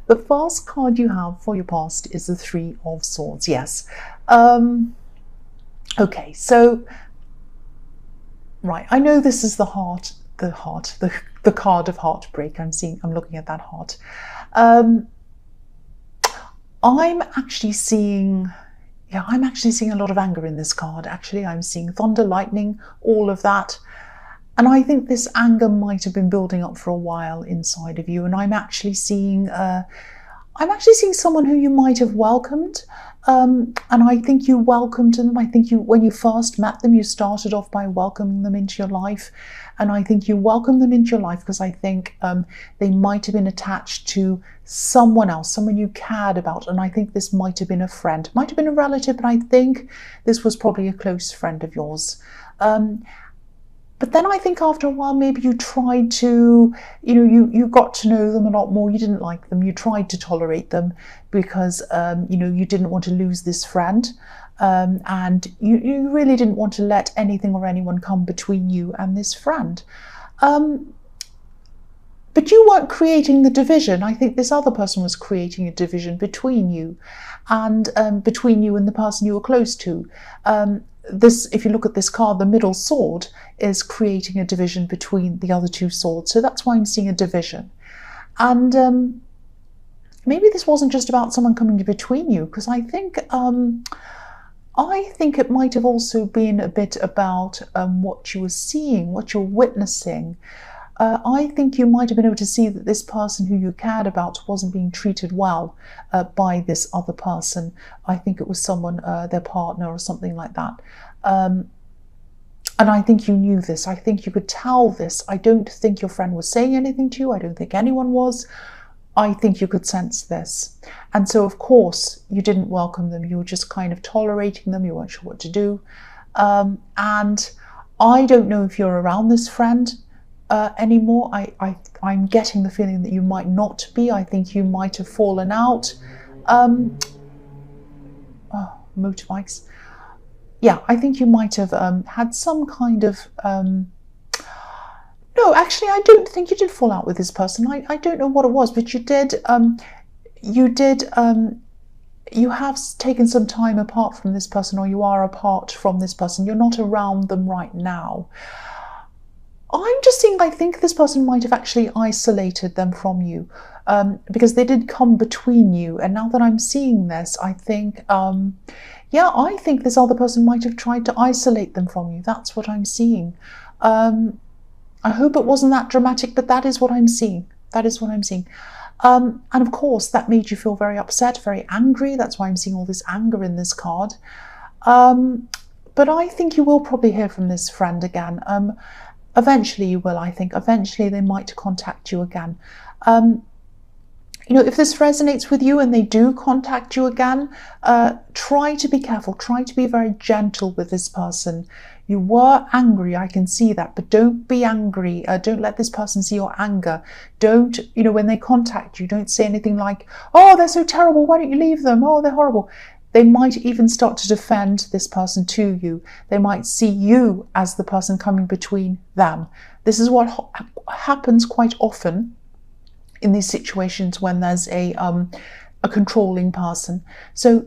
The first card you have for your past is the Three of Swords. Yes. Okay, so right, I know this is the card of heartbreak. I'm looking at that heart. I'm actually seeing a lot of anger in this card. Actually, I'm seeing thunder, lightning, all of that. And I think this anger might have been building up for a while inside of you. And I'm actually seeing someone who you might have welcomed. And I think you welcomed them. I think when you first met them, you started off by welcoming them into your life. And I think you welcomed them into your life because I think they might have been attached to someone else, someone you cared about. And I think this might have been a friend, might have been a relative, but I think this was probably a close friend of yours. But then I think after a while, maybe you tried to, you got to know them a lot more. You didn't like them. You tried to tolerate them because, you didn't want to lose this friend. And you really didn't want to let anything or anyone come between you and this friend. But you weren't creating the division. I think this other person was creating a division between you and the person you were close to. If you look at this card, the middle sword is creating a division between the other two swords. So that's why I'm seeing a division. And maybe this wasn't just about someone coming between you, because I think it might have also been a bit about what you were seeing, what you're witnessing. I think you might have been able to see that this person who you cared about wasn't being treated well by this other person. I think it was someone, their partner or something like that. And I think you knew this. I think you could tell this. I don't think your friend was saying anything to you. I don't think anyone was. I think you could sense this. And so, of course, you didn't welcome them. You were just kind of tolerating them. You weren't sure what to do. And I don't know if you're around this friend anymore. I'm getting the feeling that you might not be. I think you might have fallen out. Motorbikes. Yeah, I think you might have had some kind of... No, actually, I don't think you did fall out with this person. I don't know what it was, but you did. You have taken some time apart from this person, or you are apart from this person. You're not around them right now. I'm just seeing, I think this person might have actually isolated them from you because they did come between you. And now that I'm seeing this, I think, I think this other person might have tried to isolate them from you. That's what I'm seeing. I hope it wasn't that dramatic, but that is what I'm seeing. That is what I'm seeing. And of course, that made you feel very upset, very angry. That's why I'm seeing all this anger in this card. But I think you will probably hear from this friend again. Eventually you will, I think. Eventually they might contact you again. If this resonates with you and they do contact you again, try to be careful. Try to be very gentle with this person. You were angry, I can see that, but don't be angry. Don't let this person see your anger. Don't, when they contact you, don't say anything like, oh, they're so terrible, why don't you leave them? Oh, they're horrible. They might even start to defend this person to you. They might see you as the person coming between them. This is what happens quite often in these situations when there's a controlling person. So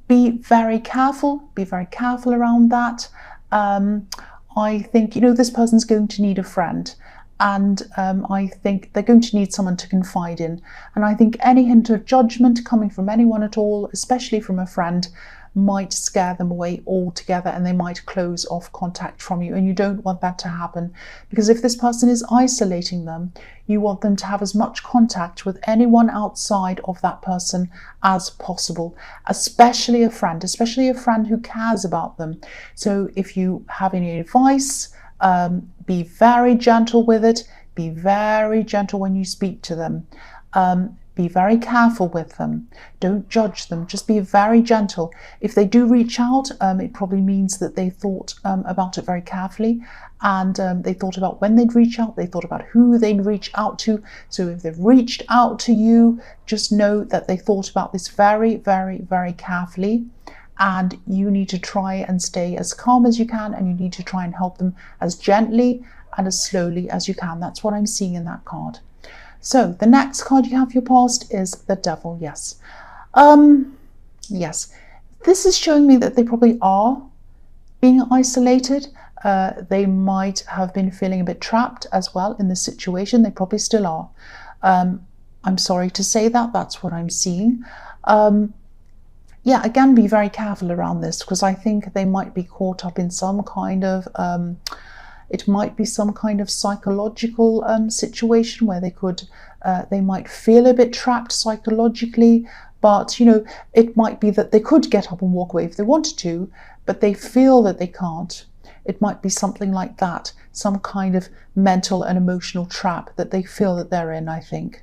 be very careful around that. I think, this person's going to need a friend, and I think they're going to need someone to confide in. And I think any hint of judgment coming from anyone at all, especially from a friend, might scare them away altogether, and they might close off contact from you. And you don't want that to happen, because if this person is isolating them, you want them to have as much contact with anyone outside of that person as possible, especially a friend who cares about them. So if you have any advice, be very gentle with it. Be very gentle when you speak to them. Be very careful with them. Don't judge them. Just be very gentle. If they do reach out, it probably means that they thought about it very carefully, and they thought about when they'd reach out. They thought about who they'd reach out to. So if they've reached out to you, just know that they thought about this very, very, very carefully. And you need to try and stay as calm as you can, and you need to try and help them as gently and as slowly as you can. That's what I'm seeing in that card. So the next card you have for your past is the Devil. Yes. Yes. This is showing me that they probably are being isolated. They might have been feeling a bit trapped as well in this situation. They probably still are. I'm sorry to say that. That's what I'm seeing. Yeah, again, be very careful around this, because I think they might be caught up in some kind of, it might be some kind of psychological situation where they might feel a bit trapped psychologically, but, you know, it might be that they could get up and walk away if they wanted to, but they feel that they can't. It might be something like that, some kind of mental and emotional trap that they feel that they're in, I think.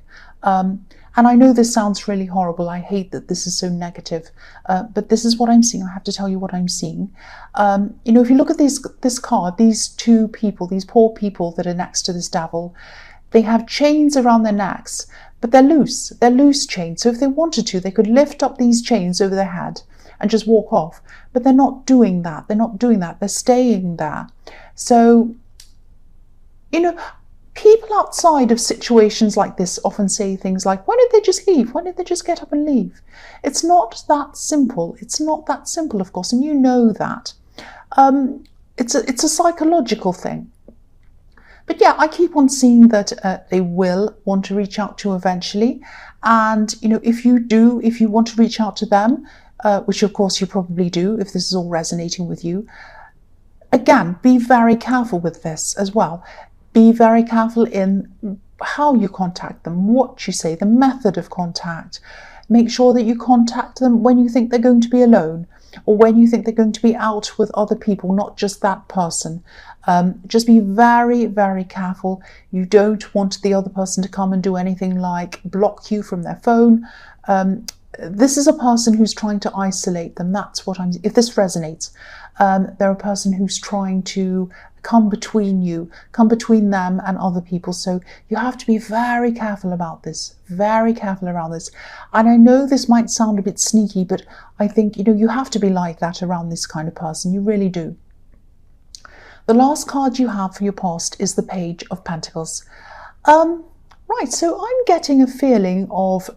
And I know this sounds really horrible. I hate that this is so negative, but this is what I'm seeing. I have to tell you what I'm seeing. You know, if you look at this card, these two people, these poor people that are next to this Devil, they have chains around their necks, but they're loose. They're loose chains. So if they wanted to, they could lift up these chains over their head and just walk off. But they're not doing that. They're not doing that. They're staying there. So, you know, people outside of situations like this often say things like, why don't they just leave? Why don't they just get up and leave? It's not that simple. It's not that simple, of course, and you know that. It's a psychological thing. But yeah, I keep on seeing that they will want to reach out to you eventually. And, you know, if you want to reach out to them, which of course you probably do if this is all resonating with you, again, be very careful with this as well. Be very careful in how you contact them, what you say, the method of contact. Make sure that you contact them when you think they're going to be alone, or when you think they're going to be out with other people, not just that person. Just be very, very careful. You don't want the other person to come and do anything like block you from their phone. This is a person who's trying to isolate them. That's what if this resonates, they're a person who's trying to come between you, come between them and other people. So you have to be very careful about this, very careful around this. And I know this might sound a bit sneaky, but I think, you know, you have to be like that around this kind of person. You really do. The last card you have for your past is the Page of Pentacles. Right, so I'm getting a feeling of,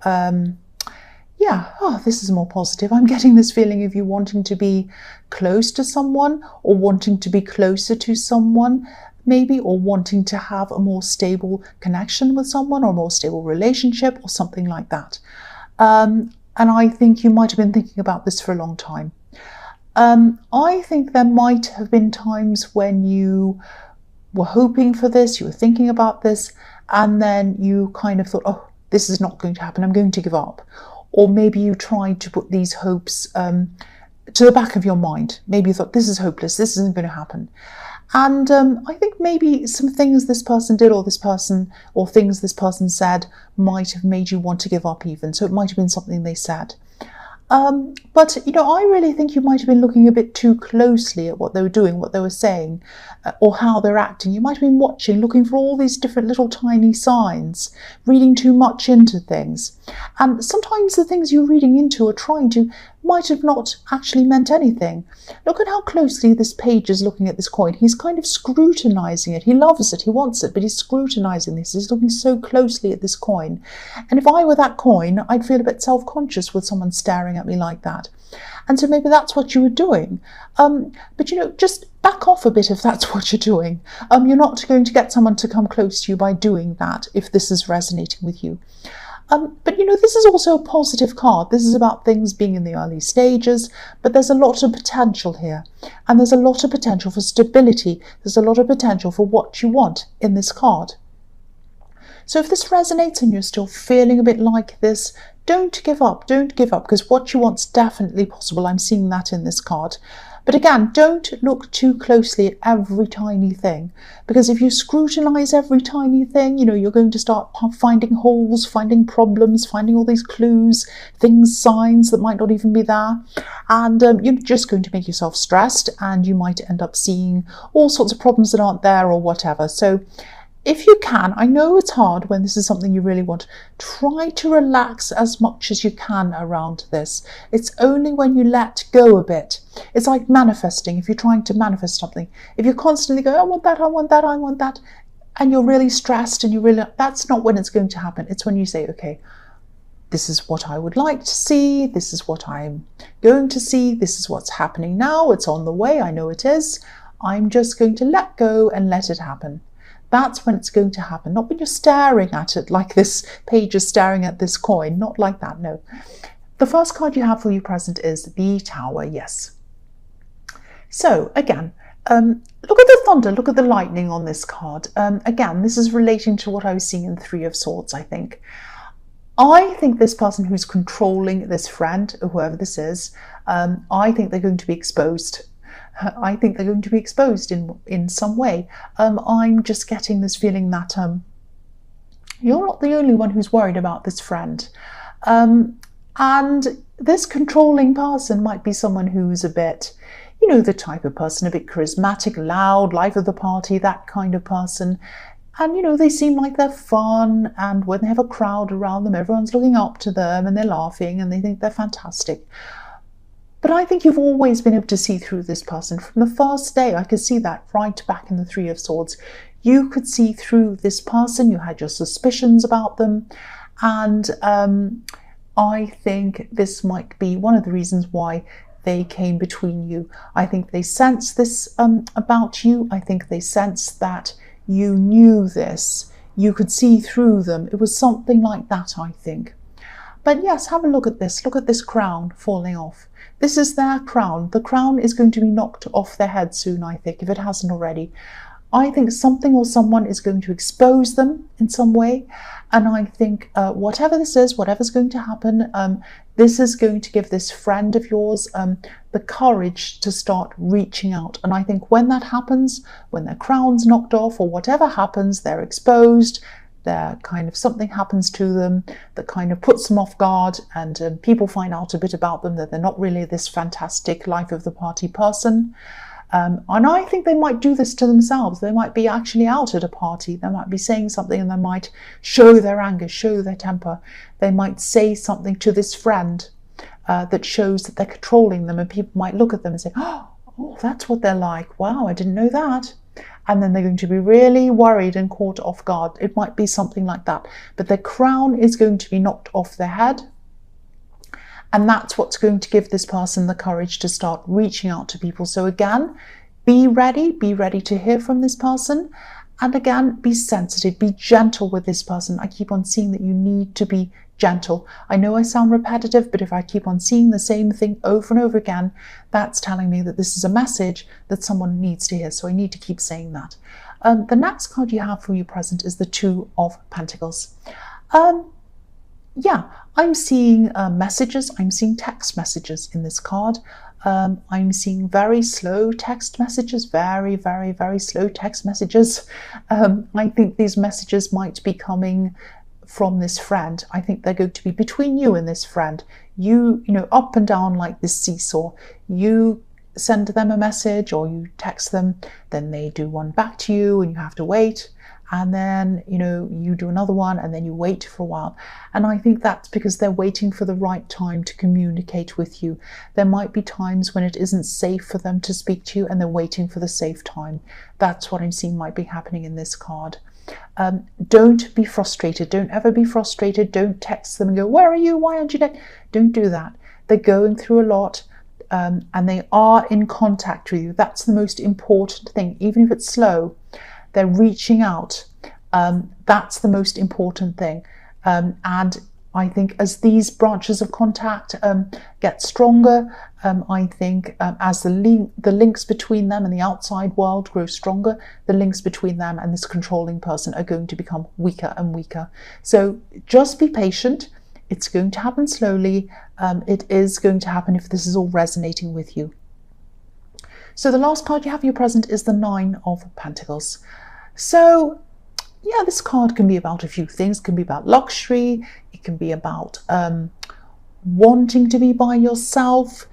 this is more positive. I'm getting this feeling of you wanting to be close to someone, or wanting to be closer to someone, maybe, or wanting to have a more stable connection with someone, or a more stable relationship, or something like that. And I think you might have been thinking about this for a long time. I think there might have been times when you were hoping for this, you were thinking about this, and then you kind of thought, oh, this is not going to happen, I'm going to give up. Or maybe you tried to put these hopes to the back of your mind. Maybe you thought, this is hopeless, this isn't going to happen. And I think maybe some things this person did, or things this person said, might have made you want to give up even. So it might have been something they said. But, you know, I really think you might have been looking a bit too closely at what they were doing, what they were saying, or how they're acting. You might have been watching, looking for all these different little tiny signs, reading too much into things. And sometimes the things you're reading into or trying to might have not actually meant anything. Look at how closely this page is looking at this coin. He's kind of scrutinizing it. He loves it, he wants it, but he's scrutinizing this. He's looking so closely at this coin. And if I were that coin, I'd feel a bit self-conscious with someone staring at me like that. And so maybe that's what you were doing. But, you know, just back off a bit if that's what you're doing. You're not going to get someone to come close to you by doing that, if this is resonating with you. But, you know, this is also a positive card. This is about things being in the early stages, but there's a lot of potential here. And there's a lot of potential for stability. There's a lot of potential for what you want in this card. So if this resonates and you're still feeling a bit like this, don't give up. Don't give up, because what you want's definitely possible. I'm seeing that in this card. But again, don't look too closely at every tiny thing, because if you scrutinize every tiny thing, you know, you're going to start finding holes, finding problems, finding all these clues, things, signs that might not even be there. And you're just going to make yourself stressed, and you might end up seeing all sorts of problems that aren't there or whatever. So if you can, I know it's hard when this is something you really want, try to relax as much as you can around this. It's only when you let go a bit. It's like manifesting. If you're trying to manifest something, if you're constantly going, I want that, I want that, I want that, and you're really stressed and that's not when it's going to happen. It's when you say, okay, this is what I would like to see. This is what I'm going to see. This is what's happening now. It's on the way. I know it is. I'm just going to let go and let it happen. That's when it's going to happen. Not when you're staring at it like this page is staring at this coin. Not like that, no. The first card you have for you present is the Tower, yes. So again, look at the thunder, look at the lightning on this card. Again, this is relating to what I was seeing in Three of Swords, I think. I think this person who's controlling this friend, or whoever this is, I think they're going to be exposed. I think they're going to be exposed in some way. I'm just getting this feeling that you're not the only one who's worried about this friend. And this controlling person might be someone who's a bit, you know, the type of person, a bit charismatic, loud, life of the party, that kind of person. And, you know, they seem like they're fun, and when they have a crowd around them, everyone's looking up to them and they're laughing and they think they're fantastic. But I think you've always been able to see through this person. From the first day, I could see that right back in the Three of Swords. You could see through this person, you had your suspicions about them, and I think this might be one of the reasons why they came between you. I think they sensed this about you. I think they sensed that you knew this. You could see through them. It was something like that, I think. But yes, have a look at this. Look at this crown falling off. This is their crown. The crown is going to be knocked off their head soon, I think, if it hasn't already. I think something or someone is going to expose them in some way. And I think whatever this is, whatever's going to happen, this is going to give this friend of yours the courage to start reaching out. And I think when that happens, when their crown's knocked off or whatever happens, they're exposed, they're kind of something happens to them that kind of puts them off guard, and people find out a bit about them, that they're not really this fantastic life of the party person. And I think they might do this to themselves. They might be actually out at a party. They might be saying something and they might show their anger, show their temper. They might say something to this friend that shows that they're controlling them, and people might look at them and say, oh, that's what they're like. Wow, I didn't know that. And then they're going to be really worried and caught off guard. It might be something like that. But their crown is going to be knocked off their head. And that's what's going to give this person the courage to start reaching out to people. So again, be ready to hear from this person. And again, be sensitive, be gentle with this person. I keep on seeing that you need to be gentle. I know I sound repetitive, but if I keep on seeing the same thing over and over again, that's telling me that this is a message that someone needs to hear. So I need to keep saying that. The next card you have for you present is the Two of Pentacles. Yeah, I'm seeing messages. I'm seeing text messages in this card. I'm seeing very slow text messages, very, very, very slow text messages. I think these messages might be coming from this friend. I think they're going to be between you and this friend. You know, up and down like this seesaw. You send them a message or you text them, then they do one back to you and you have to wait. And then, you know, you do another one and then you wait for a while. And I think that's because they're waiting for the right time to communicate with you. There might be times when it isn't safe for them to speak to you and they're waiting for the safe time. That's what I'm seeing might be happening in this card. Don't be frustrated. Don't ever be frustrated. Don't text them and go, where are you? Why aren't you there? Don't do that. They're going through a lot. And they are in contact with you. That's the most important thing. Even if it's slow, they're reaching out. That's the most important thing. And I think as these branches of contact get stronger, I think as the links between them and the outside world grow stronger, the links between them and this controlling person are going to become weaker and weaker. So just be patient. It's going to happen slowly. It is going to happen if this is all resonating with you. So the last card you have your present is the Nine of Pentacles. So yeah, this card can be about a few things. It can be about luxury. It can be about wanting to be by yourself.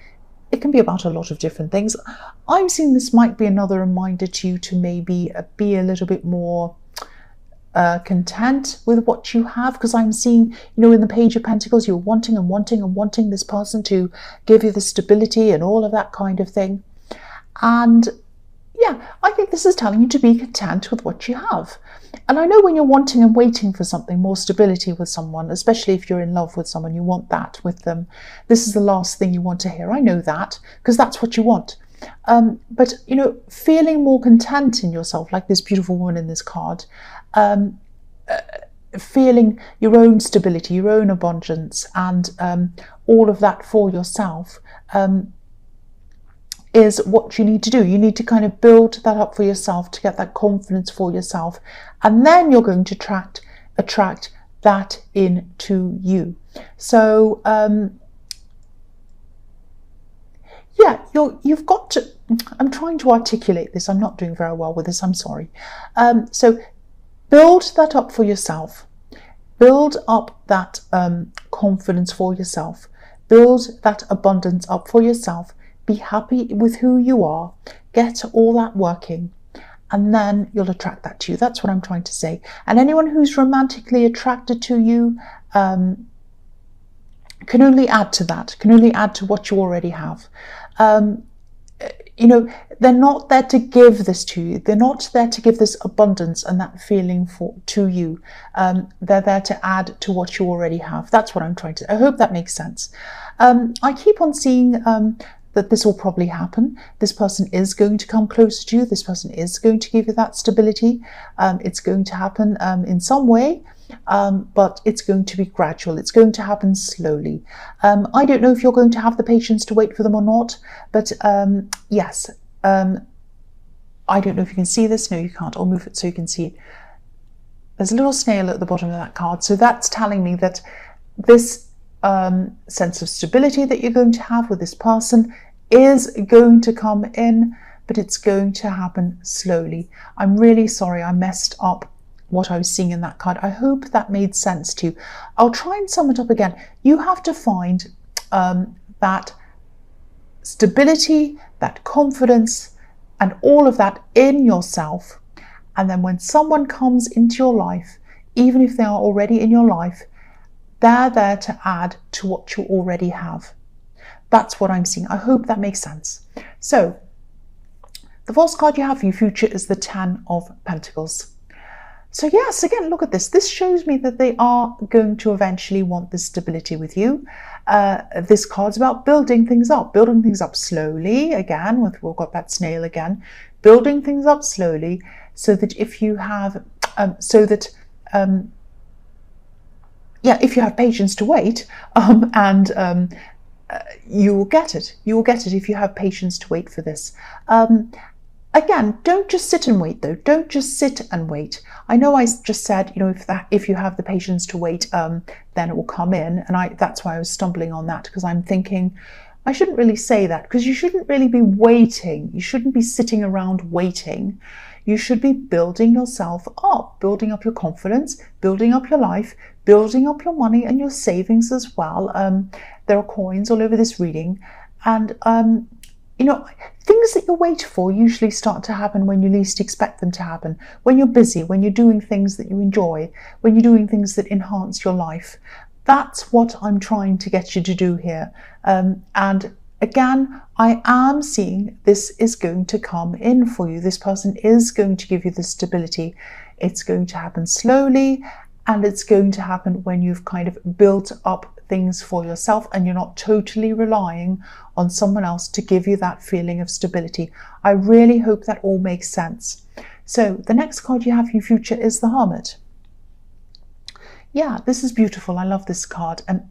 It can be about a lot of different things. I'm seeing this might be another reminder to you to maybe be a little bit more content with what you have, because I'm seeing, you know, in the Page of Pentacles, you're wanting and wanting and wanting this person to give you the stability and all of that kind of thing. And yeah, I think this is telling you to be content with what you have. And I know when you're wanting and waiting for something, more stability with someone, especially if you're in love with someone, you want that with them. This is the last thing you want to hear. I know that, because that's what you want. But, you know, feeling more content in yourself, like this beautiful woman in this card, feeling your own stability, your own abundance, and all of that for yourself, is what you need to do. You need to kind of build that up for yourself to get that confidence for yourself, and then you're going to attract that into you. So yeah, you've got to, I'm trying to articulate this, I'm not doing very well with this, I'm sorry. So build that up for yourself, build up that confidence for yourself, build that abundance up for yourself. Be happy with who you are, get all that working, and then you'll attract that to you. That's what I'm trying to say. And anyone who's romantically attracted to you can only add to that, can only add to what you already have. You know, they're not there to give this to you. They're not there to give this abundance and that feeling to you. They're there to add to what you already have. That's what I'm trying to, I hope that makes sense. I keep on seeing that this will probably happen. This person is going to come closer to you. This person is going to give you that stability. It's going to happen in some way, but it's going to be gradual. It's going to happen slowly. I don't know if you're going to have the patience to wait for them or not, but yes. I don't know if you can see this. No, you can't. I'll move it so you can see it. There's a little snail at the bottom of that card. So that's telling me that this sense of stability that you're going to have with this person is going to come in, but it's going to happen slowly. I'm really sorry I messed up what I was seeing in that card. I hope that made sense to you. I'll try and sum it up again. You have to find that stability, that confidence, and all of that in yourself. And then when someone comes into your life, even if they are already in your life, they're there to add to what you already have. That's what I'm seeing. I hope that makes sense. So the false card you have for your future is the 10 of Pentacles. So yes, again, look at this. This shows me that they are going to eventually want this stability with you. This card's about building things up slowly. Again, we've got that snail again, building things up slowly, so that if you have, yeah, if you have patience to wait, you will get it. You will get it if you have patience to wait for this. Again, don't just sit and wait though. Don't just sit and wait. I know I just said, you know, if you have the patience to wait, then it will come in. And that's why I was stumbling on that, because I'm thinking, I shouldn't really say that, because you shouldn't really be waiting. You shouldn't be sitting around waiting. You should be building yourself up, building up your confidence, building up your life, building up your money and your savings as well. There are coins all over this reading. And, you know, things that you wait for usually start to happen when you least expect them to happen. When you're busy, when you're doing things that you enjoy, when you're doing things that enhance your life. That's what I'm trying to get you to do here. And again, I am seeing this is going to come in for you. This person is going to give you the stability. It's going to happen slowly, and it's going to happen when you've kind of built up things for yourself and you're not totally relying on someone else to give you that feeling of stability. I really hope that all makes sense. So the next card you have for your future is the Hermit. Yeah, this is beautiful. I love this card, and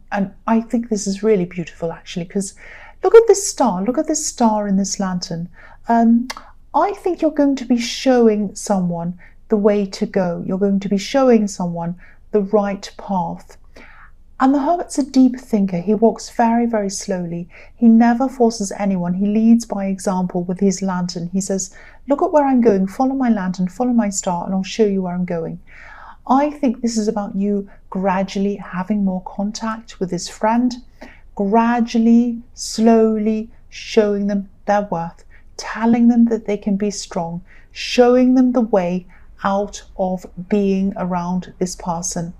I think this is really beautiful actually, because look at this star. Look at this star in this lantern. I think you're going to be showing someone the way to go. You're going to be showing someone the right path. And the Hermit's a deep thinker. He walks very, very slowly. He never forces anyone. He leads by example with his lantern. He says, look at where I'm going, follow my lantern, follow my star, and I'll show you where I'm going. I think this is about you gradually having more contact with this friend, gradually, slowly showing them their worth, telling them that they can be strong, showing them the way out of being around this person.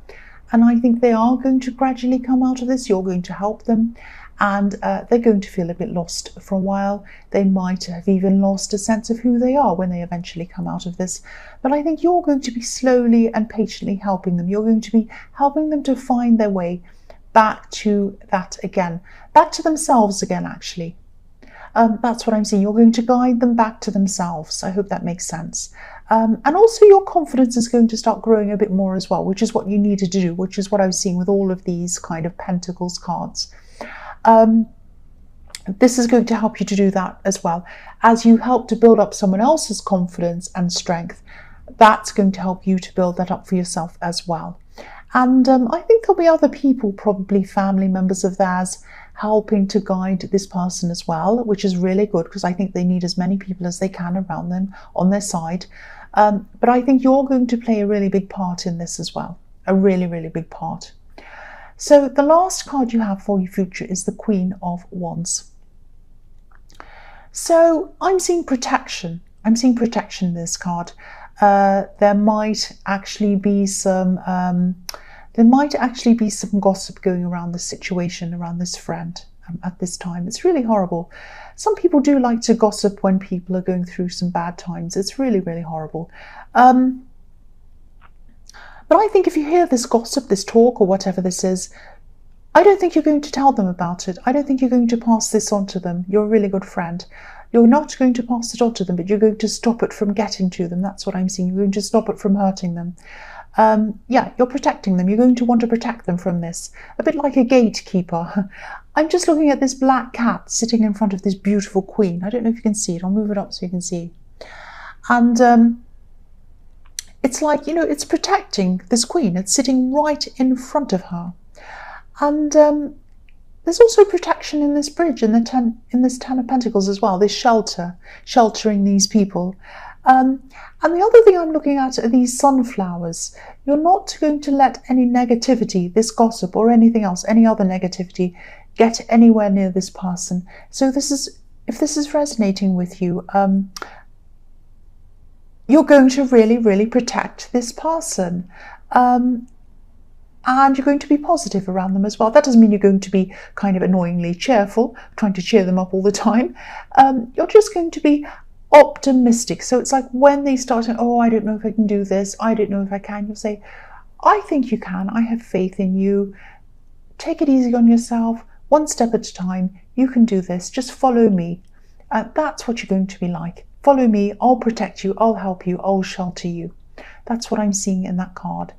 And I think they are going to gradually come out of this. You're going to help them, and they're going to feel a bit lost for a while. They might have even lost a sense of who they are when they eventually come out of this. But I think you're going to be slowly and patiently helping them. You're going to be helping them to find their way back to that again, back to themselves again, actually. That's what I'm seeing. You're going to guide them back to themselves. I hope that makes sense. And also your confidence is going to start growing a bit more as well, which is what you needed to do, which is what I was seeing with all of these kind of Pentacles cards. This is going to help you to do that as well. As you help to build up someone else's confidence and strength, that's going to help you to build that up for yourself as well. And I think there'll be other people, probably family members of theirs, helping to guide this person as well, which is really good, because I think they need as many people as they can around them on their side. But I think you're going to play a really big part in this as well, a really, really big part. So the last card you have for your future is the Queen of Wands. So I'm seeing protection. I'm seeing protection in this card. There might actually be some gossip going around this situation, around this friend at this time. It's really horrible. Some people do like to gossip when people are going through some bad times. It's really, really horrible. But I think if you hear this gossip, this talk, or whatever this is, I don't think you're going to tell them about it. I don't think you're going to pass this on to them. You're a really good friend. You're not going to pass it on to them, but you're going to stop it from getting to them. That's what I'm seeing. You're going to stop it from hurting them. Yeah, you're protecting them. You're going to want to protect them from this. A bit like a gatekeeper. I'm just looking at this black cat sitting in front of this beautiful queen. I don't know if you can see it. I'll move it up so you can see. And it's like, you know, it's protecting this queen. It's sitting right in front of her. And there's also protection in this bridge, in this Ten of Pentacles as well, this sheltering these people. And the other thing I'm looking at are these sunflowers. You're not going to let any negativity, this gossip or anything else, any other negativity, get anywhere near this person. So if this is resonating with you, you're going to really, really protect this person. And you're going to be positive around them as well. That doesn't mean you're going to be kind of annoyingly cheerful, trying to cheer them up all the time. You're just going to be optimistic. So it's like when they start saying, oh, I don't know if I can do this, I don't know if I can, you'll say, I think you can, I have faith in you. Take it easy on yourself, one step at a time. You can do this, just follow me. That's what you're going to be like. Follow me, I'll protect you, I'll help you, I'll shelter you. That's what I'm seeing in that card.